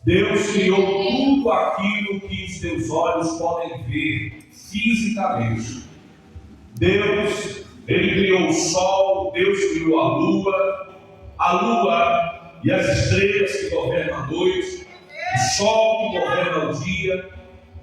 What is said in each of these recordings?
Deus criou tudo aquilo que os teus olhos podem ver fisicamente. Deus, Ele criou o sol, Deus criou a lua e as estrelas que governam a noite, o sol que governa o dia.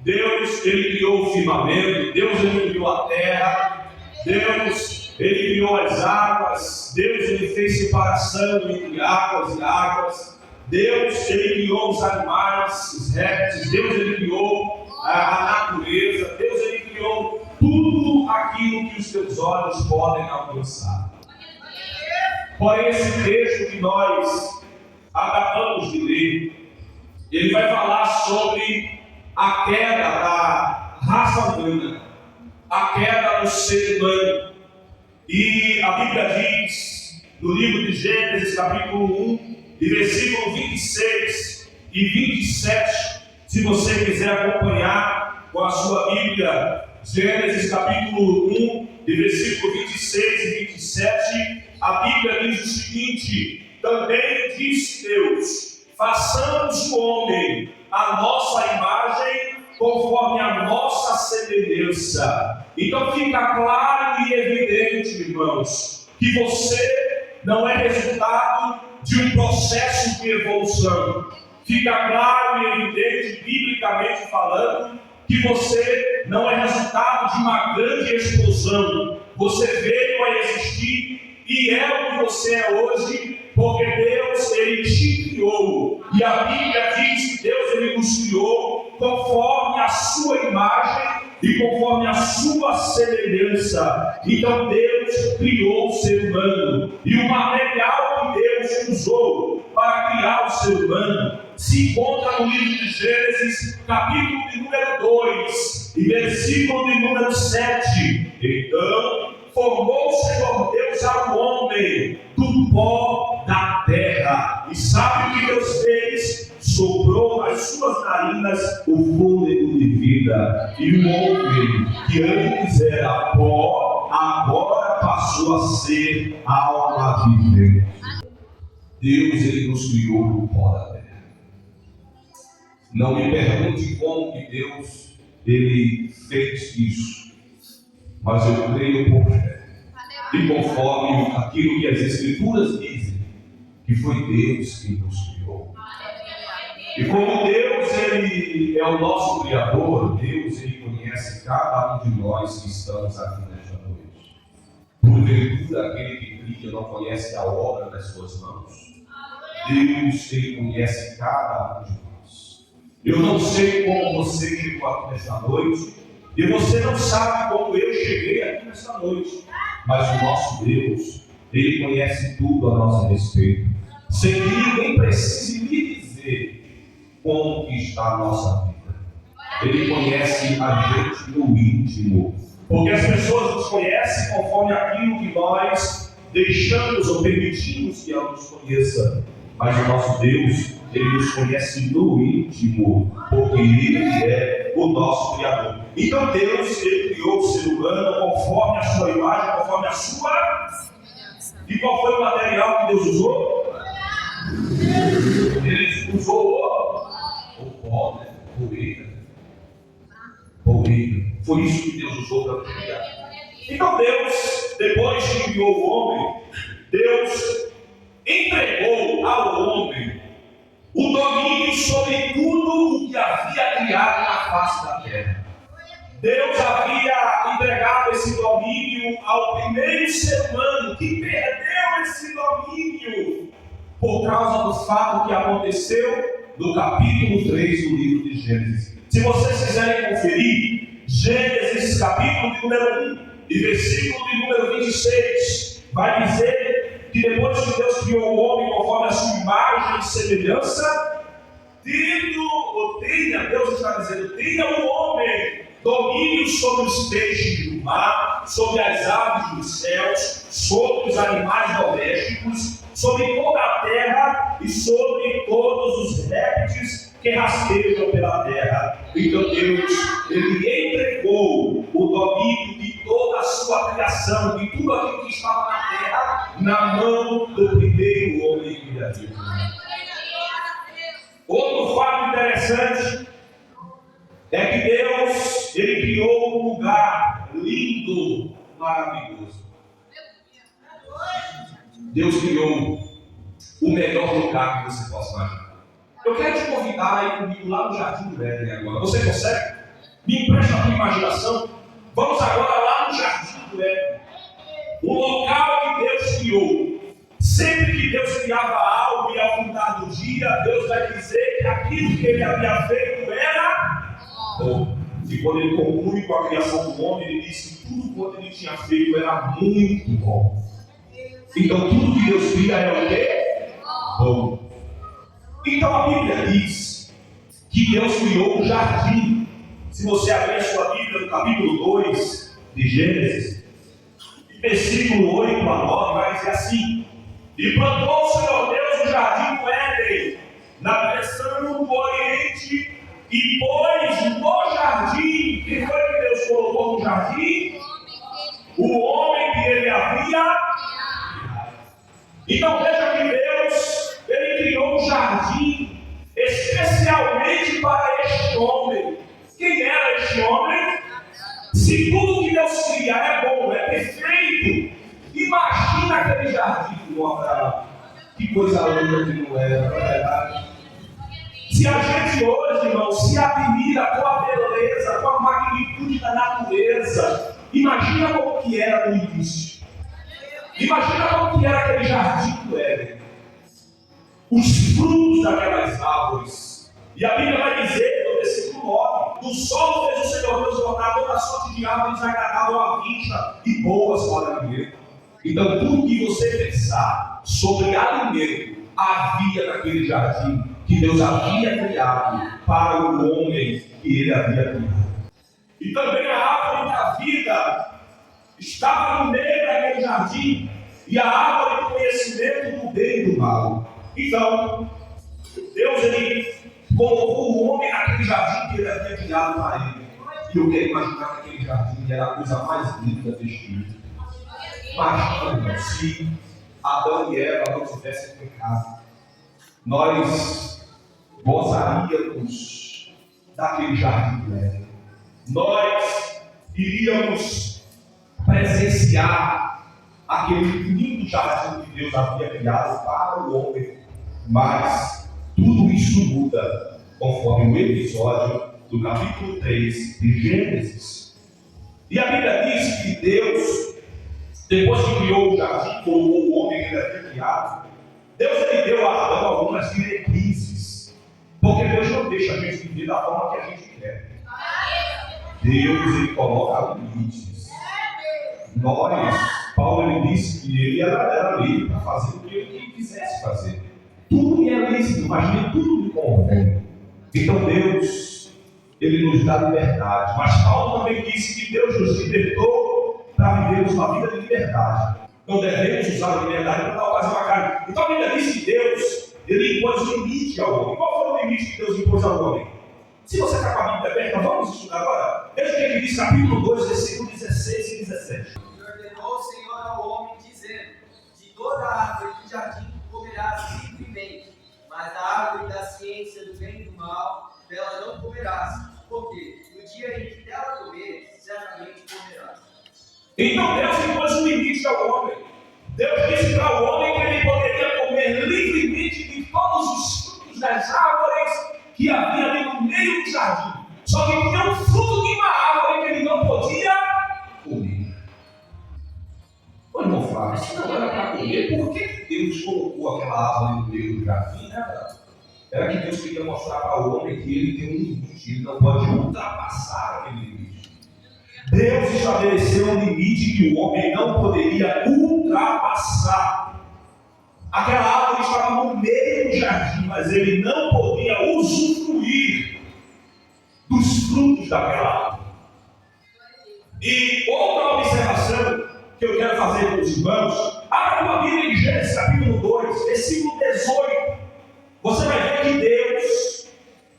Deus, Ele criou o firmamento, Deus, Ele criou a terra, Deus, Ele criou as águas, Deus, Ele fez separação entre águas e águas, Deus, Ele criou os animais, os répteis, Deus, Ele criou a natureza, Deus, Ele criou tudo aquilo que os teus olhos podem alcançar. Porém, esse texto que nós acabamos de ler, ele vai falar sobre a queda da raça humana, a queda do ser humano. E a Bíblia diz, no livro de Gênesis, capítulo 1, e versículo 26 e 27, se você quiser acompanhar com a sua Bíblia, Gênesis capítulo 1, e versículo 26 e 27, a Bíblia diz o seguinte: também disse Deus, façamos o homem a nossa imagem, conforme a nossa semelhança. Então fica claro e evidente, irmãos, que você não é resultado de um processo de evolução. Fica claro e evidente, biblicamente falando, que você não é resultado de uma grande explosão. Você veio a existir e é o que você é hoje, porque Deus, Ele te criou. E a Bíblia diz que Deus, Ele nos criou conforme a sua imagem e conforme a sua semelhança. Então Deus criou o ser humano. E o material que Deus usou para criar o ser humano se encontra no livro de Gênesis, capítulo de número 2, e versículo de número 7. Então formou o Senhor Deus ao homem do pó da terra. E sabe o que Deus fez? Soprou nas suas narinas o fôlego de vida. E o homem que antes era pó, agora passou a ser alma vivente. Deus, Ele nos criou do pó da terra. Não me pergunte como que Deus, Ele fez isso. Mas eu creio por fé. E conforme aquilo que as Escrituras dizem, que foi Deus que nos criou. E como Deus, Ele é o nosso Criador, Deus, Ele conhece cada um de nós que estamos aqui nesta noite. Porventura, aquele que cria não conhece a obra das suas mãos. Deus, Ele conhece cada um de nós. Eu não sei como você chegou aqui nesta noite, e você não sabe como eu cheguei aqui nesta noite. Mas o nosso Deus, Ele conhece tudo a nosso respeito, sem que ninguém precise lhe dizer como que está a nossa vida. Ele conhece a gente no íntimo, porque as pessoas nos conhecem conforme aquilo que nós deixamos ou permitimos que ela nos conheça. Mas o nosso Deus, Ele nos conhece no íntimo, porque Ele é o nosso Criador. Então Deus, Ele criou o ser humano conforme a sua imagem, conforme a sua... E qual foi o material que Deus usou? Ele usou o pó, né? Poeira. Foi isso que Deus usou para criar. Então Deus, depois que criou o homem, Deus entregou ao homem o domínio sobre tudo o que havia criado na face da terra. Deus havia entregado esse domínio ao primeiro ser humano, que perdeu esse domínio por causa do fato que aconteceu no capítulo 3 do livro de Gênesis. Se vocês quiserem conferir, Gênesis capítulo de número 1 e versículo de número 26, vai dizer que depois que Deus criou o homem conforme a sua imagem e semelhança, Deus está dizendo, tenha o homem domínio sobre os peixes do mar, sobre as aves dos céus, sobre os animais domésticos, sobre toda a terra e sobre todos os répteis que rastejam pela terra. Então Deus, Ele entregou o domínio de toda a sua criação, de tudo aquilo que estava na terra, na mão do primeiro homem criativo. Outro fato interessante é que Deus, Ele criou um lugar lindo, maravilhoso. Deus criou o melhor lugar que você possa imaginar. Eu quero te convidar a ir comigo lá no Jardim do Éden agora. Você consegue? Me empresta a tua imaginação. Vamos agora lá no Jardim do Éden. Um local que Deus criou. Sempre que Deus criava algo e ao final do dia, Deus vai dizer que aquilo que Ele havia feito era bom. E quando Ele conclui com a criação do homem, Ele disse que tudo quanto Ele tinha feito era muito bom. Então tudo que Deus cria é o quê? Bom. Então a Bíblia diz que Deus criou um jardim. Se você abrir a sua Bíblia no capítulo 2 de Gênesis, versículo 8 a 9, vai dizer assim: e plantou o Senhor Deus o jardim do Éden, na direção do Oriente, e pôs no jardim, quem foi que Deus colocou no jardim? O homem que Ele havia. Então veja que Deus, Ele criou um jardim especialmente para este homem. Quem era este homem? Se tudo que Deus cria é bom, é perfeito, imagina aquele jardim do Abraão. Que coisa linda que não era, não é verdade? Se a gente hoje, irmão, se admira com a beleza, com a magnitude da natureza, imagina como que era no início. Imagina como que era aquele jardim do Éden. Os frutos daquelas árvores. E a Bíblia vai dizer, no versículo 9: do solo fez o Senhor Deus tornar toda a sorte de árvores agradável à vista e boas para alimento. Então, tudo que você pensar sobre alimento havia naquele jardim que Deus havia criado para o homem que Ele havia criado. E também a árvore da vida estava no meio daquele jardim, e a árvore do conhecimento do bem e do mal. Então, Deus, Ele colocou o homem naquele jardim que Ele havia criado para ele. E eu quero imaginar que aquele jardim era a coisa mais linda deste mundo. Imagina se Adão e Eva não tivessem pecado. Nós gozaríamos daquele jardim do Éden. Nós iríamos presenciar aquele lindo jardim que Deus havia criado para o homem. Mas tudo isso muda conforme o episódio do capítulo 3 de Gênesis. E a Bíblia diz que Deus, depois que criou o jardim, colocou o homem que Ele havia criado, Deus Ele deu a Adão algumas diretrizes. Porque Deus não deixa a gente viver da forma que a gente quer. Deus Ele coloca limites. Paulo Ele disse que Ele era livre para fazer o que Ele quisesse fazer. Tudo me é lícito, mas nem tudo me convém. Então Deus, Ele nos dá liberdade. Mas Paulo também disse que Deus nos libertou para vivermos uma vida de liberdade. Não devemos usar a liberdade para dar ocasião à carne. Então a Bíblia diz que Deus, Ele impôs limite ao homem. Qual foi o limite que Deus impôs ao homem? Se você está com a Bíblia aberta, vamos estudar agora. Veja o que Ele diz, capítulo 2, versículos 16 e 17. E ordenou o Senhor ao homem, dizendo: de toda a árvore do jardim comerás livremente, mas da árvore da ciência do bem e do mal, dela não comerás, porque no dia em que dela comeres, certamente comerás. Então Deus impôs um limite ao homem. Deus disse para o homem que ele poderia comer livremente de todos os frutos das árvores que havia ali no meio do jardim. Só que tinha um fruto de uma árvore que ele não podia comer. O irmão Flávio, se não era para comer, por que Deus colocou aquela árvore no meio do jardim? Era que Deus queria mostrar para o homem que ele tem um limite, ele não pode ultrapassar aquele limite. Deus estabeleceu um limite que o homem não poderia ultrapassar. Aquela árvore estava no meio do jardim, mas ele não podia usufruir dos frutos daquela árvore. E outra observação que eu quero fazer com os irmãos, abra a Bíblia em Gênesis capítulo 2, versículo 18. Você vai ver que Deus,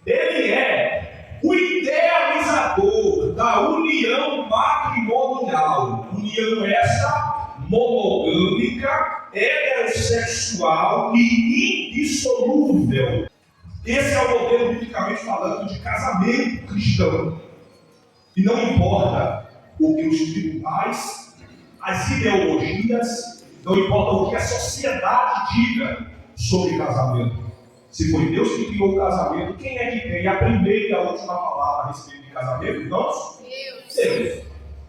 Ele é o idealizador da união matrimonial. União essa monogâmica, heterossexual e indissolúvel. Esse é o modelo modelo, biblicamente falando, de casamento cristão. E não importa o que os tribunais, as ideologias, não importa o que a sociedade diga sobre casamento. Se foi Deus que criou o casamento, quem é que tem a primeira e a última palavra a respeito de casamento? Nós? Deus.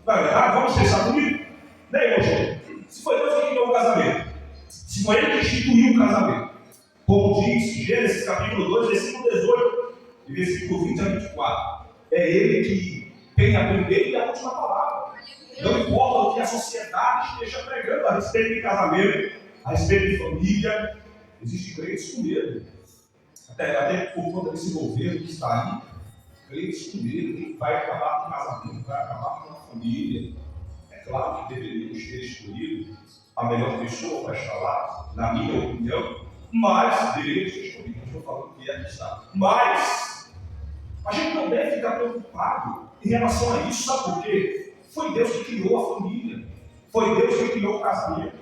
Na verdade, vamos pensar comigo? Né, irmão? Se foi Deus que criou o casamento, se foi Ele que instituiu o casamento, como diz Gênesis capítulo 2, versículo 18 e versículo 20 a 24, é Ele que tem a primeira e a última palavra. Não importa o que a sociedade esteja pregando a respeito de casamento, a respeito de família, existem crentes com medo. Até por conta desse governo que está aí, crentes com medo, que vai acabar com o casamento, vai acabar com a família. É claro que deveríamos ter escolhido a melhor pessoa para estar lá, na minha opinião, mas deveríamos ter escolhido, não estou falando que aqui está. Mas a gente não deve ficar preocupado em relação a isso, sabe por quê? Foi Deus que criou a família, foi Deus que criou o casamento.